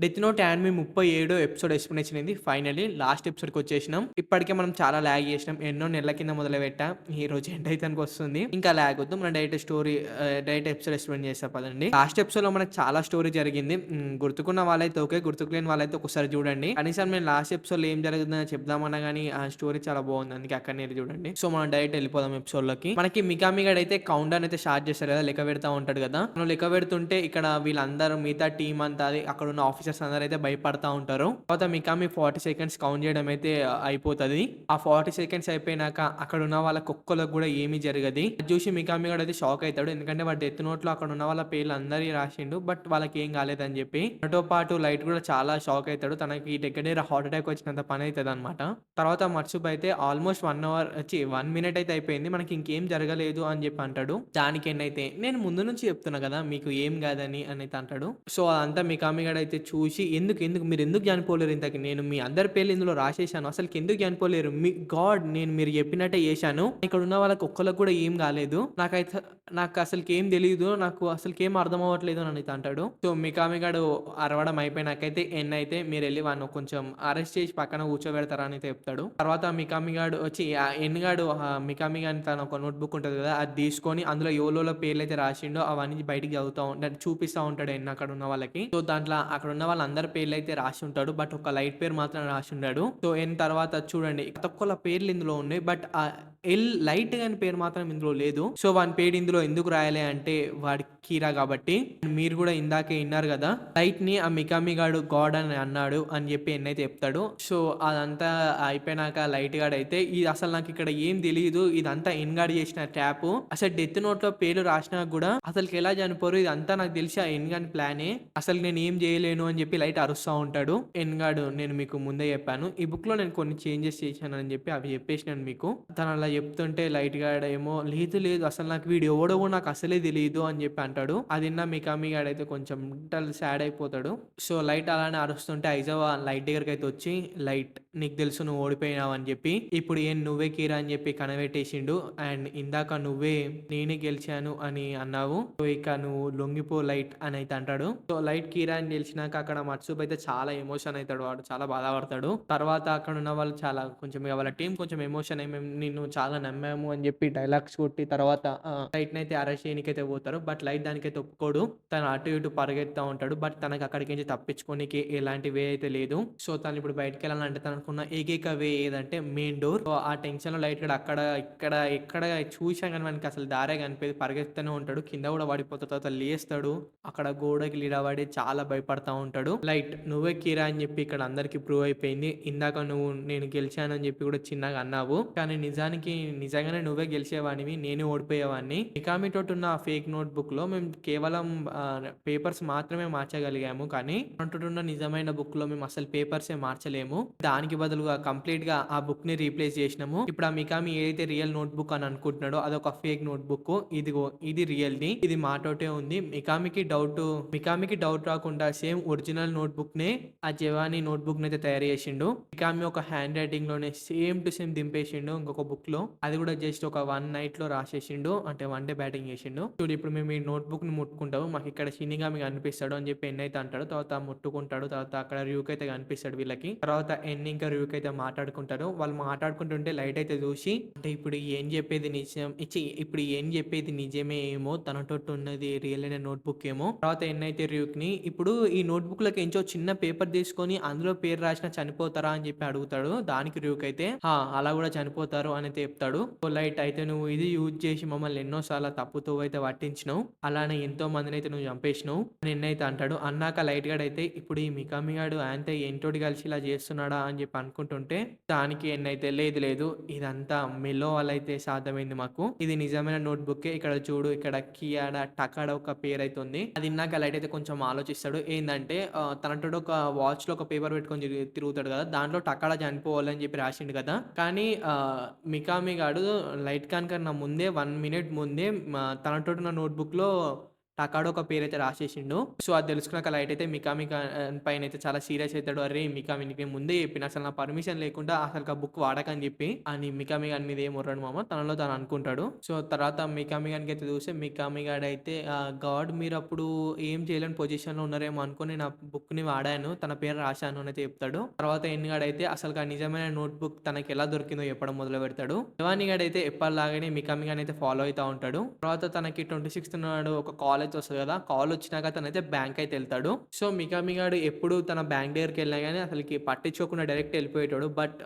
Death Note anime 37 episode explanation అయింది. Finally last ఎపిసోడ్‌కొచ్చేసినాం. ఇప్పటికే మనం చాలా లాగ్ చేసినాం. ఎన్నో నెలల కింద మొదలుపెట్టా. ఈరోజు ఎండ్ అయితానికొస్తుంది. ఇంకా లాగ్ వద్దు. మనం direct story direct episode explain చేస్తా పదండి. లాస్ట్ ఎపిసోడ్‌లో మనకు చాలా స్టోరీ జరిగింది. గుర్తుకున్న వాళ్ళైతే ఓకే. గుర్తుకులేని వాళ్ళైతే ఒకసారి చూడండి. కనీసం నేను లాస్ట్ ఎపిసోడ్‌లో ఏం జరుగుతుందని చెప్దామన్నా గానీ ఆ స్టోరీ చాలా బాగుంది. అందుకే అక్కడనే ఎళ్లి చూడండి. సో, మనం డైరెక్ట్ ఎళ్ళిపోదాం ఎపిసోడ్‌లోకి. మనకి మికామి గాడైతే కౌంట్ డౌన్ అయితే స్టార్ట్ చేస్తాడు కదా! లెక్క పెడతా ఉంటాడు కదా! మనం లెక్క పెడుతుంటే ఇక్కడ వీళ్ళందరూ మిగతా టీమ్ అంతా అది అక్కడున్న ఆఫీసర్స్ అందరైతే భయపడతా ఉంటారు. తర్వాత మికామి 40 సెకండ్స్ కౌంట్ చేయడం అయితే అయిపోతది. ఆ 40 సెకండ్స్ అయిపోయినాక అక్కడున్న వాళ్ళకి ఒక్కళ్ళకి కూడా ఏమీ జరగది. అది చూసి మికామి గాడైతే షాక్ అయితాడు. ఎందుకంటే వాడి డెత్ నోట్‌లో అక్కడున్న వాళ్ళ పేర్లు అందరియి రాసిండు. బట్ వాళ్ళకేం కాలేదని చెప్పి. తనతో పాటు లైట్ కూడా చాలా షాక్ అయితాడు. తనకి దగ్గర దగ్గర హార్ట్ అటాక్ వచ్చినంత పని అయితదనమాట. తర్వాత మట్సుబ్ అయితే ఆల్మోస్ట్ 1 అవర్ 1 మినిట్ అయితే అయిపోయింది. మనకి ఇంకేం జరగలేదు అని చెప్పి అంటాడు. దానికి ఎన్నైతే నేను ముందు నుంచి చెప్తున్నా కదా! మీకు ఏం కాదని అనైతే అంటాడు. సో, అదంతా మికామి గాడైతే చూసి ఎందుకు మీరెందుకు చనిపోలేరు ఇంతకి? నేను మీ అందరి పేర్లు ఇందులో రాసేసాను. అసలుకెందుకు చనిపోలేరు? మీ గాడ్ నేను మీరు చెప్పినట్టే చేశాను. ఇక్కడున్న వాళ్ళకి ఒక్కళ్ళకి కూడా ఏం కాలేదు. నాకు అసలుకేం తెలీదు. నాకు అసలుకేం అర్థం అవ్వట్లేదు అనైతే అంటాడు. సో, మికామి గాడు అరవడం అయిపోయినాకైతే ఎన్ అయితే మీరెళ్లి వాడిని కొంచెం అరెస్ట్ చేసి పక్కన కూర్చోబెడతారా అని అయితే చెప్తాడు. తర్వాత మికామి గాడు ఎన్ గాడు మికామి గాని తన ఒక నోట్‌బుక్ ఉంటది కదా! అది తీసుకొని అందులో ఎవలెవల పేర్లైతే రాసిండో అవన్నీ బయటికి చదువుతా ఉంటాడు. చూపిస్తా ఉంటాడు ఎన్ అక్కడున్న వాళ్ళకి. సో, దాంట్లో అక్కడున్న వాళ్ళందరి పేర్లైతే రాసి ఉంటాడు. బట్ ఒక లైట్ పేరు మాత్రం రాసి ఉండడు. సో, ఎన్ తర్వాత చూడండి ప్రతి ఒక్కళ్ళ పేర్లు ఇందులో ఉన్నాయి. బట్ లైట్ గాని పేరు మాత్రం ఇందులో లేదు. సో, వాని పేరు ఇందులో ఎందుకు రాయలే అంటే వాడి కీరా కాబట్టి. మీరు కూడా ఇందాకే ఇన్నారు కదా! లైట్‌ని ఆ మికామి గాడు గాడ్ అని అన్నాడు అని చెప్పి ఎన్ అయితే చెప్తాడు. సో, అదంతా అయిపోయినాక లైట్ గాడైతే ఇది అసలు నాకిక్కడ ఏం తెలీదు. ఇదంతా ఎన్ గాడు చేసిన ట్రాపు. అసలు డెత్ నోట్‌లో పేర్లు రాసినా కూడా అసలుకెలా చనిపోరు ఇదంతా నాకు తెలిసి ఆ ఎన్ గాని ప్లానే. అసలు నేనేం చేయలేను అని చెప్పి లైట్ అరుస్తా ఉంటాడు. ఎన్ గాడు నేను మీకు ముందే చెప్పాను. ఈ బుక్‌లో నేను కొన్ని చేంజెస్ చేశానని చెప్పి అవి చెప్పేసినాను మీకు. తను అలా చెప్తుంటే లైట్ గాడేమో లేదు అసలు నాకు వీడు ఎవడో కూడా నాకు అసలే తెలీదు అని చెప్పి అంటాడు. అది విన్న మికామి గాడైతే కొంచెం మెంటల్ సాడ్ అయిపోతాడు. సో, లైట్ అలానే అరుస్తుంటే ఐజావా లైట్ దగ్గరికైతే వచ్చి లైట్ నీకు తెలుసు నువ్వు ఓడిపోయినావు అని చెప్పి. ఇప్పుడు ఏం నువ్వే కీరా అని చెప్పి కనబెట్టేసిండు. అండ్ ఇందాక నువ్వే నేనే గెలిచాను అని అన్నావు. సో, ఇక నువ్వు లొంగిపో లైట్ అని అయితే అంటాడు. సో, లైట్ కీరా అని గెలిచినాక అక్కడ మట్సుబ్ అయితే చాలా ఎమోషన్ అయితాడు. వాడు చాలా బాధపడతాడు. తర్వాత అక్కడ ఉన్న వాళ్ళు చాలా కొంచెం ఇక వాళ్ళ టీమ్ కొంచెం ఎమోషన్ అయ్యి మేము నిన్ను చాలా నమ్మాము అని చెప్పి డైలాగ్స్ కొట్టి తర్వాత లైట్‌నైతే అరెస్ట్ చేయనీకైతే పోతారు. బట్ లైట్ దానికైతే ఒప్పుకోడు. తను అటు ఇటు పరిగెత్తా ఉంటాడు. బట్ తనకు అక్కడికి నుంచి తప్పించుకోనీకి ఎలాంటి వే అయితే లేదు. సో, తను ఇప్పుడు బయటికెళ్ళాలంటే తనకున్న ఏకైక వే ఏదంటే మెయిన్ డోర్. సో, ఆ టెన్షన్‌లో లైట్ గూడా అక్కడ, ఇక్కడ, ఎక్కడ చూసినా గాని వానికి అసలు దారే కనిపియదు. పరిగెత్తుతూనే ఉంటాడు. కింద గూడా పడిపోతాడు. తర్వాత లేస్తాడు. అక్కడ గోడకి నిలబడి చాలా భయపడతా ఉంటాడు. లైట్ నువ్వే కీరా అని చెప్పి ఇక్కడ అందరికి ప్రూవ్ అయిపోయింది. ఇందాక నువ్వు నేను గెలిచానని చెప్పి కూడా చిన్నగా అన్నావు. కానీ నిజంగానే నువ్వే గెలిచేవాడివి. నేనే ఓడిపోయేవాడిని. మికామి తోటున్న ఆ ఫేక్ నోట్‌బుక్‌లో మేము కేవలం పేపర్స్ మాత్రమే మార్చగలిగాము. కానీ తనతోటున్న నిజమైన బుక్‌లో మేము అసలు పేపర్సే మార్చలేము. దానికి బదులుగా కంప్లీట్‌గా ఆ బుక్‌ని రీప్లేస్ చేసినాము. ఇప్పుడు ఆ మికామి ఏదైతే రియల్ నోట్‌బుక్ అని అనుకుంటున్నాడో అదొక ఫేక్ నోట్‌బుక్. ఇదిగో ఇది రియల్‌ది. ఇది మాతోటే ఉంది. మికామికి డౌట్ రాకుండా సేమ్ ఒరిజినల్ నోట్‌బుక్‌నే ఆ జవానీ నోట్‌బుక్‌నైతే తయారు చేసిండు. మికామి ఒక హ్యాండ్ రైటింగ్‌లోనే సేమ్ టు సేమ్ దింపేసిండు ఇంకొక బుక్‌లో. అది కూడా జస్ట్ ఒక 1 నైట్‌లో రాసేసిండు. అంటే 1 డే బ్యాటింగ్ చేసిండు. చూడు ఇప్పుడు మేము ఈ నోట్‌బుక్‌ని ముట్టుకుంటాము. మాకిక్కడ షినిగామి కనిపిస్తాడు అని చెప్పి ఎన్ అయితే అంటాడు. తర్వాత ముట్టుకుంటాడు. తర్వాత అక్కడ ర్యూక్ అయితే కనిపిస్తాడు వీళ్ళకి. తర్వాత ఎన్ ఇంకా ర్యూక్ అయితే మాట్లాడుకుంటారు. వాళ్ళు మాట్లాడుకుంటుంటే లైట్ అయితే చూసి అంటే ఇప్పుడు ఏం చెప్పేది నిజమే ఏమో తనతోటి ఉన్నది రియల్ అయిన నోట్‌బుక్ ఏమో. తర్వాత ఎన్ అయితే ర్యూక్‌ని ఇప్పుడు ఈ నోట్‌బుక్‌లోకి ఎంచో చిన్న పేపర్ తీసుకొని అందులో పేరు రాసినా చనిపోతారా అని చెప్పి అడుగుతాడు. దానికి ర్యూక్ అయితే అలా కూడా చనిపోతారు అని అయితే చెప్తాడు. సో, లైట్ అయితే నువ్వు ఇది యూజ్ చేసి మమ్మల్ని ఎన్నో సార్లు తప్పుతో అయితే పట్టించినావు. అలానే ఎంతో మందినైతే నువ్వు చంపేసినావు అని ఎన్ అయితే అంటాడు. అన్నాక లైట్ గాడు అయితే ఇప్పుడు ఈ మికామి గాడు ఆయనతో ఏంతోటి కలిసి ఇలా చేస్తున్నాడా అని చెప్పి అనుకుంటుంటే దానికి ఎన్ అయితే లేదు ఇదంతా మెలో వల్ల అయితే సాధ్యమైంది మాకు. ఇది నిజమైన నోట్‌బుక్కే. ఇక్కడ చూడు ఇక్కడ కియాడ, టకాడ ఒక పేరైతే ఉంది. అది ఇన్నాక లైట్ అయితే కొంచెం ఆలోచిస్తాడు. ఏందంటే తనతోటి ఒక వాచ్‌లో ఒక పేపర్ పెట్టుకొని తిరుగుతాడు కదా! దాంట్లో టకాడ చనిపోవాలని చెప్పి రాసిండు కదా! కానీ మికామి గాడు లైట్ ఖాన్ కన్నా ముందే 1 మినిట్ ముందే తనతోటున్న నోట్‌బుక్‌లో టకాడో ఒక పేరైతే రాసేసిండు. సో, అది తెలుసుకున్నాక లైట్ అయితే మికామి పైనైతే చాలా సీరియస్ అయితాడు. "అరేయ్! మికామి నీకు నేను ముందే చెప్పిన అసలు నా పర్మిషన్ లేకుండా అసలుకి ఆ బుక్ వాడకని" చెప్పి. అని మికామి గాని మీద ఏం ఒర్రడు మామ. తనలో తాను అనుకుంటాడు. సో, తర్వాత మికామి గానికైతే చూస్తే మికామి గాడైతే గాడ్ మీరప్పుడు ఏం చేయలేని పొజిషన్‌లో ఉన్నారేమో అనుకోని నేను ఆ బుక్‌ని వాడాను. తన పేరు రాశాను అనైతే చెప్తాడు. తర్వాత ఎన్ గాడైతే అసలుకి ఆ నిజమైన నోట్‌బుక్ తనకెలా దొరికిందో చెప్పడం మొదలుపెడతాడు. శివాని గాడైతే ఎప్పటిలాగానే మికామి గానైతే ఫాలో అయితా ఉంటాడు. తర్వాత తనకి 26థ్ నాడు ఒక కాల్ అయితే వస్తది కదా! కాల్ వచ్చినాక తనైతే బ్యాంక్ అయితే ఎళ్తాడు. సో, మికామి గాడు ఎప్పుడు తన బ్యాంక్ దగ్గరికెళ్ళినా గాని అసలకి పట్టించుకోకుండా డైరెక్ట్ ఎళ్ళిపోయేటోడు. బట్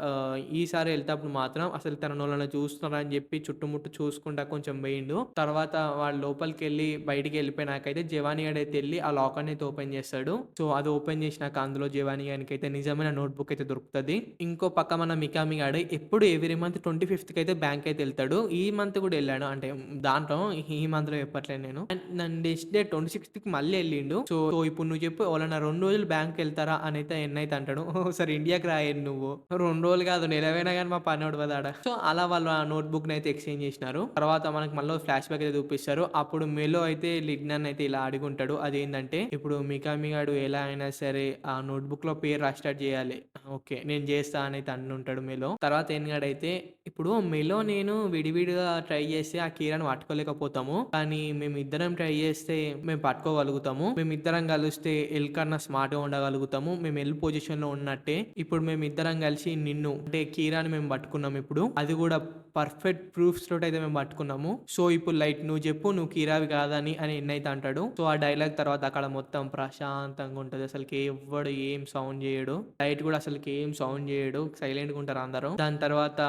ఈసారి ఎళ్తేప్పుడు మాత్రం అసలు తననెవలన్నా చూస్తున్నారా అని చెప్పి చుట్టుముట్టు చూసుకుంటా కొంచెం పోయిండు. తర్వాత వాళ్ళు లోపలికెళ్ళి బయటికి ఎళ్ళిపోయినాకైతే జవాని గాడైతే ఎళ్లి ఆ లాకర్‌ని అయితే ఓపెన్ చేస్తాడు. సో, అది ఓపెన్ చేసినాక అందులో జవాని గానికైతే నిజమైన నోట్‌బుక్ అయితే దొరుకుతది. ఇంకో పక్క మన మికామి గాడు ఎప్పుడు ఎవ్రీ మంత్ 25థ్‌కి అయితే బ్యాంక్ అయితే ఎళ్తాడు. ఈ మంత్ కూడా ఎళ్ళాడు. అంటే దాంట్లో ఈ మంత్‌లో చెప్పట్లేదు నేను. అండ్ నెక్స్ట్ డే 26థ్‌కి మళ్ళీ ఎళ్ళిండు. సో, ఇప్పుడు నువ్వు చెప్పు ఎవలన్నా 2 రోజులు బ్యాంక్‌కెళ్తారా అనైతే ఎన్ అయితే అంటాడు. "ఒకసారి ఇండియాకి రా ఎన్ నువ్వు. 2 రోజులు కాదు నెలవైనా గాని మా పని ఒడవదు ఆడ." సో, అలా వాళ్ళు ఆ నోట్‌బుక్‌ని అయితే ఎక్స్‌చేంజ్ చేసినారు. తర్వాత మనకు మళ్ళీ ఫ్లాష్ బ్యాక్ అయితే చూపిస్తారు. అప్పుడు మెలో అయితే లిగ్నాన్ అయితే ఇలా అడుగుంటాడు. అదేంటంటే ఇప్పుడు మికామి గాడు ఎలా అయినా సరే ఆ నోట్‌బుక్‌లో పేరు రాసి స్టార్ట్ చేయాలి. ఓకే. నేను చేస్తా అనైతే అంటుంటాడు మెలో. తర్వాత ఎన్ గాడైతే ఇప్పుడు మెలో నేను విడివిడిగా ట్రై చేస్తే ఆ కీరాని పట్టుకోలేకపోతాము. కానీ మేమిద్దరం ట్రై చేస్తే మేము పట్టుకోగలుగుతాము. మేమిద్దరం కలిస్తే ఎల్ కన్నా స్మార్ట్‌గా ఉండగలుగుతాము. మేము ఎల్ పొజిషన్‌లో ఉన్నట్టే. ఇప్పుడు మేమిద్దరం కలిసి నిన్ను అంటే కీరాని మేము పట్టుకున్నాం ఇప్పుడు. అది కూడా పర్ఫెక్ట్ ప్రూఫ్స్ తోటైతే మేము పట్టుకున్నాము. సో, ఇప్పుడు లైట్ నువ్వు చెప్పు నువ్వు కీరావి కాదని అని ఎన్ అయితే అంటాడు. సో, ఆ డైలాగ్ తర్వాత అక్కడ మొత్తం ప్రశాంతంగా ఉంటది. అసలుకి ఎవ్వడు ఏం సౌండ్ చేయడు. లైట్ కూడా అసలుకి ఏం సౌండ్ చేయడు. సైలెంట్‌గా ఉంటారు అందరూ. దాని తర్వాత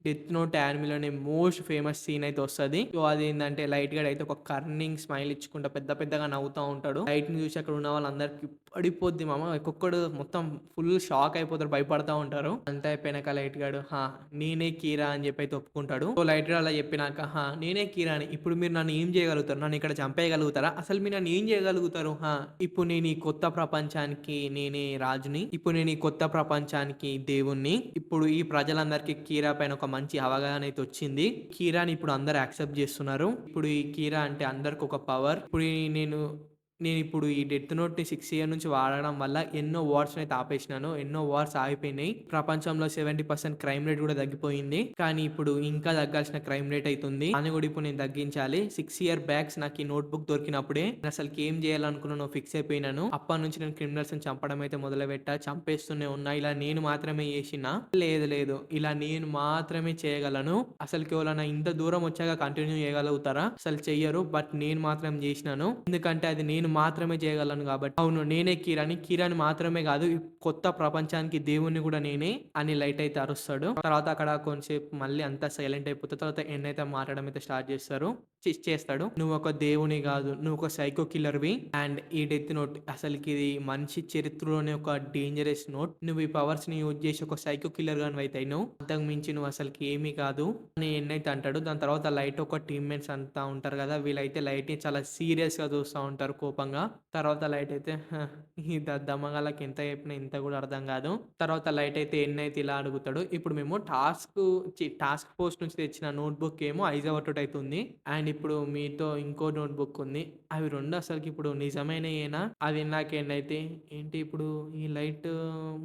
డెత్ నోట్ యానిమేలోనే మోస్ట్ ఫేమస్ సీన్ అయితే వస్తది. సో, అదేందంటే లైట్ గాడు అయితే ఒక కర్నింగ్ స్మైల్ ఇచ్చుకుంటా పెద్ద పెద్దగా నవ్వుతా ఉంటాడు. లైట్‌ని చూసి అక్కడ ఉన్న వాళ్ళందరికి పడిపోద్ది మామ. ఒక్కొక్కడు మొత్తం ఫుల్ షాక్ అయిపోతారు. భయపడతా ఉంటారు. అంతా అయిపోయినాక లైట్ గాడు నేనే కీరా అని చెప్పి అయితే ఒప్పుకుంటాడు. సో, లైట్ గాడు అలా చెప్పినాక నేనే కీరాని. ఇప్పుడు మీరు నన్ను ఏం చేయగలుగుతారు? నన్ను ఇక్కడ చంపేయగలుగుతారా? అసలు మీరు నన్ను ఏం చేయగలుగుతారు? ఇప్పుడు నేను ఈ కొత్త ప్రపంచానికి నేనే రాజుని. ఇప్పుడు నేను ఈ కొత్త ప్రపంచానికి దేవుడిని. ఇప్పుడు ఈ ప్రజలందరికీ కీరా పైన ఒక మంచి అవగాహన అయితే వచ్చింది. కీరాని ఇప్పుడు అందరూ యాక్సెప్ట్ చేస్తున్నారు. ఇప్పుడు ఈ కీరా అంటే అందరికి ఒక పవర్. ఇప్పుడు నేనిప్పుడు ఈ డెత్ నోట్‌ని 6 ఇయర్ నుంచి వాడడం వల్ల ఎన్నో వార్స్‌నైతే ఆపేసినాను. ఎన్నో వార్స్ ఆగిపోయినాయి. ప్రపంచంలో 70% క్రైమ్ రేట్ కూడా తగ్గిపోయింది. కానీ ఇప్పుడు ఇంకా తగ్గాల్సిన క్రైమ్ రేట్ అయితుంది. దాన్ని కూడా ఇప్పుడు నేను తగ్గించాలి. 6 ఇయర్ బ్యాక్స్ నాకు ఈ నోట్‌బుక్ దొరికినప్పుడే నేను అసలుకి ఏం చేయాలనుకున్నానో ఫిక్స్ అయిపోయినాను. అప్పటినుంచి నేను క్రిమినల్స్‌ని చంపడం అయితే మొదలుపెట్టా. చంపేస్తూనే ఉన్నా. ఇలా నేను మాత్రమే చేసినా? లేదు. ఇలా నేను మాత్రమే చేయగలను. అసలుకి ఎవరైనా ఇంత దూరం వచ్చాక కంటిన్యూ చేయగలుగుతారా? అసలు చెయ్యరు. బట్ నేను మాత్రం చేసినాను. ఎందుకంటే అది నేను మాత్రమే చేయగలను కాబట్టి. అవును నేనే కీరాని మాత్రమే కాదు ఈ కొత్త ప్రపంచానికి దేవుడిని కూడా నేనే అని లైట్ అయితే అరుస్తాడు. తర్వాత అక్కడ కొంచెంసేపు మళ్ళీ అంతా సైలెంట్ అయిపోతుంది. తర్వాత ఎన్ అయితే మాట్లాడడం అయితే స్టార్ట్ చేస్తాడు. నువ్వు ఒక దేవుని కాదు. నువ్వు ఒక సైకో కిల్లర్‌వి. అండ్ ఈ డెత్ నోట్ అసలుకి ఇది మనిషి చరిత్రలోనే ఒక డేంజరస్ నోట్. నువ్వు ఈ పవర్స్‌ని యూజ్ చేసి ఒక సైకో కిల్లర్ గానివైతయినావు. అంతకు మించి నువ్వు అసలుకి ఏమీ కాదు అని ఎన్ అయితే అంటాడు. దాని తర్వాత లైట్ ఒక టీమ్‌మేట్స్ అంతా ఉంటారు కదా! వీళ్ళైతే లైట్‌ని చాలా సీరియస్‌గా చూస్తా ఉంటారు కోపంగా. తర్వాత లైట్ అయితే ఈ దద్దమ్మగాళ్ళకి ఎంత చెప్పినా ఇంత కూడా అర్థం కాదు. తర్వాత లైట్ అయితే ఎన్ అయితే ఇలా అడుగుతాడు. ఇప్పుడు మేము టాస్క్ ఫోర్స్ నుంచి తెచ్చిన నోట్‌బుక్ ఏమో ఐజావర్ అయితే ఉంది. అండ్ ఇప్పుడు మీతో ఇంకో నోట్‌బుక్ ఉంది. అవి 2 అసలుకి ఇప్పుడు నిజమైనయేనా? అది విన్నాక ఎన్ అయితే ఏంటి ఇప్పుడు ఈ లైట్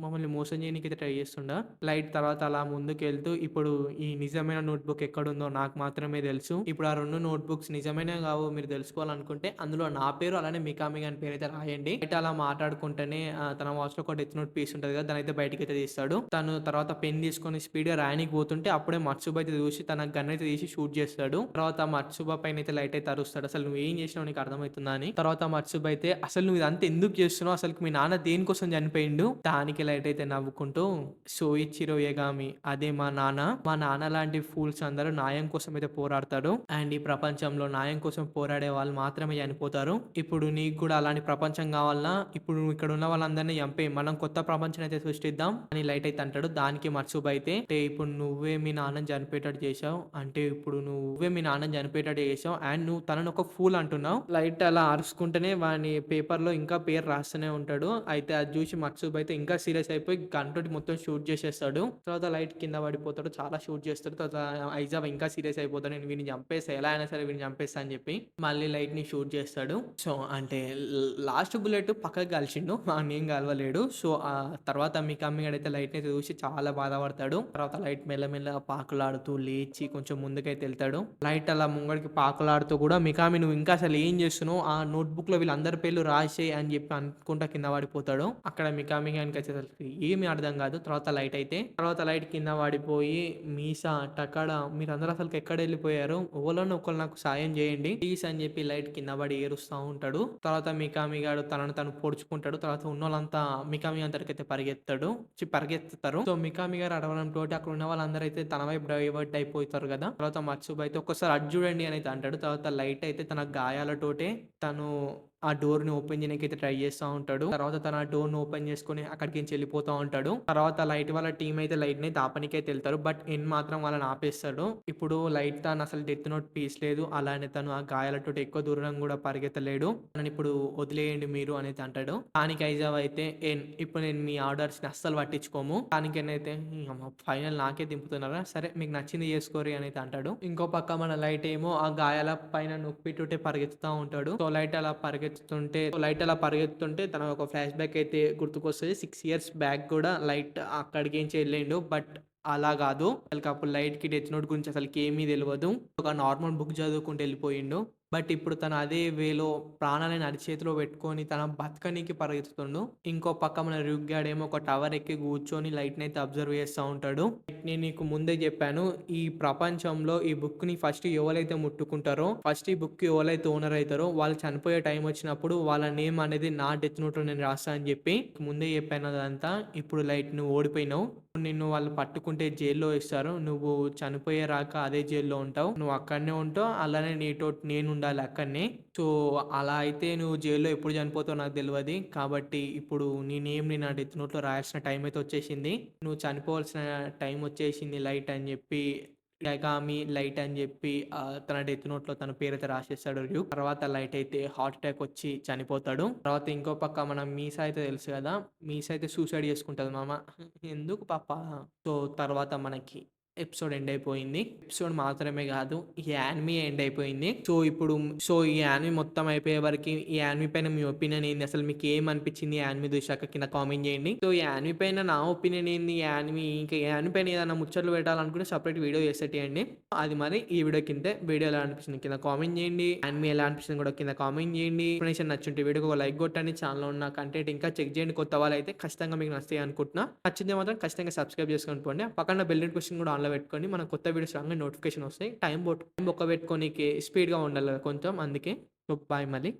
మమ్మల్ని మోసం చేయనీకైతే ట్రై చేస్తుండా? లైట్ తర్వాత అలా ముందుకెళ్తూ ఇప్పుడు ఈ నిజమైన నోట్‌బుక్ ఎక్కడుందో నాకు మాత్రమే తెలుసు. ఇప్పుడు ఆ 2 నోట్‌బుక్స్ నిజమైనవి కావో మీరు తెలుసుకోవాలనుకుంటే అందులో నా పేరు అలానే మికామి గాని పేరైతే రాయండి. లైట్ అలా మాట్లాడుకుంటేనే తన వాచ్‌లో ఒక డెత్ నోట్ పీస్ ఉంటది కదా! దాన్నయితే బయటికైతే తీస్తాడు. తను తర్వాత పెన్ తీసుకొని స్పీడ్‌గా రాయనీకి పోతుంటే అప్పుడే మత్సుబ అయితే చూసి తన గన్ అయితే తీసి షూట్ చేస్తాడు. తర్వాత మత్సుబ పైనైతే లైట్ అయితే అరుస్తాడు. అసలు నువ్వేం చేసినావో నీకు అర్థమవుతుందా అని. తర్వాత మత్సుబ అయితే అసలు నువ్వు ఇదంతా ఎందుకు చేస్తున్నావు? అసలుకి మీ నాన్న దేనికోసం చనిపోయిండు? దానికి లైట్ అయితే నవ్వుకుంటూ షోయిచిరో యగామి అదే మా నాన్న. మా నాన్న లాంటి ఫూల్స్ అందరూ న్యాయం కోసం అయితే పోరాడతాడు. అండ్ ఈ ప్రపంచంలో న్యాయం కోసం పోరాడే వాళ్ళు మాత్రమే చనిపోతారు. ఇప్పుడు నీకు కూడా అలాంటి ప్రపంచం కావాలనా? ఇప్పుడు నువ్వు ఇక్కడ ఉన్న వాళ్ళందరినీ చంపేయి. మనం కొత్త ప్రపంచం అయితే సృష్టిద్దాం అని లైట్ అయితే అంటాడు. దానికి మత్సుబ అయితే అంటే ఇప్పుడు నువ్వే మీ నాన్నని చనిపోయేటట్టు చేశావు. అంటే ఇప్పుడు నువ్వే మీ నాన్నని చనిపోయేటట్టు చేసావు అండ్ నువ్వు తనని ఒక ఫూల్ అంటున్నావు. లైట్ అలా అరుచుకుంటూనే వాని పేపర్‌లో ఇంకా పేరు రాస్తూనే ఉంటాడు. అయితే అది చూసి మక్సూబ్ అయితే ఇంకా సీరియస్ అయిపోయి గన్‌తోటి మొత్తం షూట్ చేసేస్తాడు. తర్వాత లైట్ కింద పడిపోతాడు. చాలా షూట్ చేస్తాడు. తర్వాత ఐజావ్ ఇంకా సీరియస్ అయిపోతాడు. నేను వీడిని చంపేస్తా. ఎలా అయినా సరే వీడిని చంపేస్తా అని చెప్పి మళ్ళీ లైట్‌ని షూట్ చేస్తాడు. సో, అంటే లాస్ట్ బుల్లెట్ పక్కకి కాల్చిండు. వాడినేం కలవలేడు. సో, తర్వాత మికామి గాడైతే లైట్‌ని చూసి చాలా బాధపడతాడు. తర్వాత లైట్ మెల్లమెల్లగా పాకులాడుతూ లేచి కొంచెం ముందుకైతే ఎళ్తాడు. లైట్ అలా ముంగడికి పాకులాడుతూ కూడా మికామి నువ్వు ఇంకా అసలు ఏం చేస్తున్నావు? ఆ నోట్‌బుక్‌లో వీళ్ళందరి పేర్లు రాసేయి అని చెప్పి అనుకుంటా కింద పడిపోతాడు. అక్కడ మికామి గానికి వచ్చేసరికి ఏమీ అర్థం కాదు. తర్వాత లైట్ కింద పడిపోయి మీసా, టకడా మీరందరూ అసలుకి ఎక్కడెళ్ళిపోయారు? ఎవలన్నా ఒకళ్ళు నాకు సాయం చేయండి ప్లీజ్ అని చెప్పి లైట్ కింద పడి ఏడుస్తా ఉంటాడు. తర్వాత మికామి గాడు తనను తను పొడుచుకుంటాడు. తర్వాత ఉన్నోళ్ళంతా మికామి దగ్గరికైతే పరిగెత్తుతారు. సో, మికామి గారు అడగడంతోటి అక్కడ ఉన్న వాళ్ళందరూ అయితే తన వైపు డైవర్ట్ అయిపోతారు కదా! తర్వాత మత్సుబ్ అయితే ఒక్కసారి అటు చూడండి అని అయితే అంటాడు. తర్వాత లైట్ అయితే తన గాయాలతోటే తను ఆ డోర్‌ని ఓపెన్ చేయనీకైతే ట్రై చేస్తా ఉంటాడు. తర్వాత తను ఆ డోర్‌ని ఓపెన్ చేసుకొని అక్కడికించి వెళ్ళిపోతా ఉంటాడు. తర్వాత లైట్ వాళ్ళ టీమ్ అయితే లైట్‌ని ఆపనీకైతే ఎళ్తారు. బట్ ఎన్ మాత్రం వాళ్ళని ఆపేస్తాడు. ఇప్పుడు లైట్ తను అసలు డెత్ నోట్ పీస్ లేదు. అలానే తను ఆ గాయాలతోటి ఎక్కువ దూరం కూడా పరిగెత్తలేడు. నన్నిప్పుడు వదిలేయండి మీరు అనేది అంటాడు. దానికి ఐజావ్ అయితే ఇప్పుడు నేను మీ ఆర్డర్స్‌ని అస్సలు పట్టించుకోము. దానికి ఎన్ అయితే ఫైనల్ నాకే దింపుతున్నారా? సరే మీకు నచ్చింది చేసుకోరి అనైతే అంటాడు. ఇంకో పక్క మన లైట్ ఏమో ఆ గాయాల పైన నొప్పితోటే పరిగెత్తుతా ఉంటాడు. సో, లైట్ అలా పరిగెత్తుతుంటే తన ఒక ఫ్లాష్ బ్యాక్ అయితే గుర్తుకొస్తది. 6 ఇయర్స్ బ్యాక్ కూడా లైట్ అక్కడికించి ఎళ్ళిండు. బట్ అలా గాదు. అసలకప్పుడు లైట్‌కి డెత్ నోట్ గురించి అసలకేమీ తెలవదు. ఒక నార్మల్ బుక్ చదువుకుంటూ ఎళ్ళిపోయిండు. బట్ ఇప్పుడు తను అదే వేలో ప్రాణాలని అరచేతిలో పెట్టుకొని తన బతకనీకి పరిగెత్తుతుండు. ఇంకో పక్క మన ర్యూక్ గాడేమో ఒక టవర్ ఎక్కి కూర్చొని లైట్‌నైతే అబ్జర్వ్ చేస్తా ఉంటాడు. నేను నీకు ముందే చెప్పాను. ఈ ప్రపంచంలో ఈ బుక్‌ని ఫస్ట్ ఎవరైతే ముట్టుకుంటారో, ఫస్ట్ ఈ బుక్‌కి ఎవరైతే ఓనర్ అయితారో వాళ్ళు చనిపోయే టైం వచ్చినప్పుడు వాళ్ళ నేమ్ అనేది నా డెత్ నోట్‌లో నేను రాస్తా అని చెప్పి ముందే చెప్పాను అదంతా. ఇప్పుడు లైట్ నువ్వు ఓడిపోయినావు. నిన్ను వాళ్ళు పట్టుకుంటే జైల్‌లో ఏస్తారు. నువ్వు చనిపోయేరాక అదే జైల్‌లో ఉంటావు. నువ్వు అక్కడనే ఉంటావు. అలానే నీతోటి నేనుండాలి అక్కడనే. సో, అలా అయితే నువ్వు జైల్‌లో ఎప్పుడు చనిపోతావో నాకు తెలవది. కాబట్టి ఇప్పుడు నీ నేమ్‌ని నా డెత్ నోట్‌లో రాయాల్సిన టైం అయితే వచ్చేసింది. నువ్వు చనిపోవాల్సిన టైం వచ్చేసింది లైట్ అని చెప్పి యగామి లైట్ అని చెప్పి తన డెత్ నోట్‌లో తన పేరైతే రాసేస్తాడు ర్యూక్. తర్వాత లైట్ అయితే హార్ట్ అటాక్ వచ్చి చనిపోతాడు. తర్వాత ఇంకో పక్క మన మీసా అయితే తెలుసు కదా! మీసా అయితే సూసైడ్ చేసుకుంటది మామ. ఎందుకు పాపా? సో, తర్వాత మనకి ఎపిసోడ్ ఎండ్ అయిపోయింది. ఎపిసోడ్ మాత్రమే కాదు ఈ యానిమీ ఎండ్ అయిపోయింది. సో, ఈ యానిమీ మొత్తం అయిపోయే వరకి ఈ యానిమీ పైన మీ ఒపీనియన్ ఏంది? అసలు మీకు ఏమనిపించింది ఈ యానిమీ చూశాక కింద కామెంట్ చేయండి. సో, ఈ యానిమీ పైన నా ఒపీనియన్ ఏంది? ఇంకా ఈ యానిమీ పైన ఏదైనా ముచ్చట్లు పెట్టాలనుకుంటే సెపరేట్ వీడియో చేసేటియండి. అది మరి ఈ వీడియో కిందే. వీడియో ఎలా అనిపించింది కింద కామెంట్ చేయండి. యానిమీ ఎలా అనిపించింది కూడా కింద కామెంట్ చేయండి. ఇన్ఫర్మేషన్ నచ్చుంటే వీడియోకి ఒక లైక్ కొట్టండి. ఛానల్‌లో ఉన్న కంటెంట్ ఇంకా చెక్ చేయండి. కొత్త వాళ్ళైతే ఖచ్చితంగా మీకు నచ్చుతాయి అనుకుంటున్నా. నచ్చితే మాత్రం ఖచ్చితంగా సబ్స్క్రైబ్ చేసుకొని పోండి. పక్కన బెల్ నోటిఫికేషన్ కూడా ఆన్‌లో పెట్టుకోండి. మన కొత్త వీడియోస్ రాంగానే నోటిఫికేషన్ వస్తాయి. టైం బొక్క పెట్టుకోనీకి స్పీడ్‌గా ఉండాలి కదా కొంచెం అందుకే. సో, బాయ్ మళ్ళీ.